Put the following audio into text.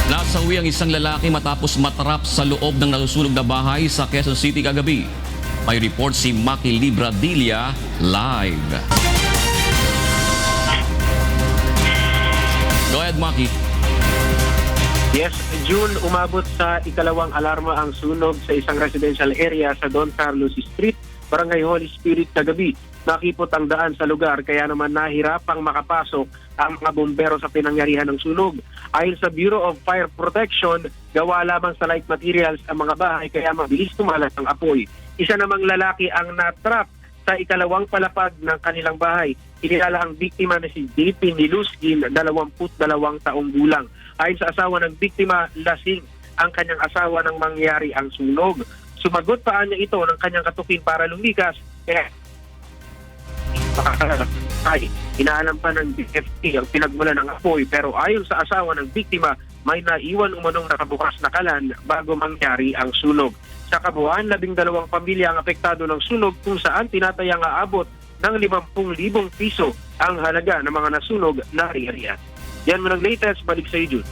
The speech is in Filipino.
Nasawi ang isang lalaki matapos matrap sa loob ng nasusunog na bahay sa Quezon City kagabi. May report si Maki Libradilla live. Go ahead, Maki. Yes, June, umabot sa ikalawang alarma ang sunog sa isang residential area sa Don Carlos Street, Barangay Holy Spirit kagabi. Nakipot ang daan sa lugar kaya naman nahirapang makapasok ang mga bombero sa pinangyarihan ng sunog. Ayon sa Bureau of Fire Protection, gawa lamang sa light materials ang mga bahay kaya mabilis kumalat ang apoy. Isa namang lalaki ang natrap sa ikalawang palapag ng kanilang bahay. Kinilala ang biktima na si JP Nilusgin, 22 taong gulang. Ayon sa asawa ng biktima, lasing ang kanyang asawa nang mangyari ang sunog. Sumagot pa niya ito ng kanyang katukin para lumikas, kaya ay inaalam pa ng DFT ang pinagmula ng apoy, pero ayon sa asawa ng biktima, may naiwan umanong nakabukas na kalan bago mangyari ang sunog. Sa kabuuan, 12 pamilya ang apektado ng sunog kung saan tinatayang aabot ng 50,000 piso ang halaga ng mga nasunog na area. Yan mo ng latest, balik sa iyo, June.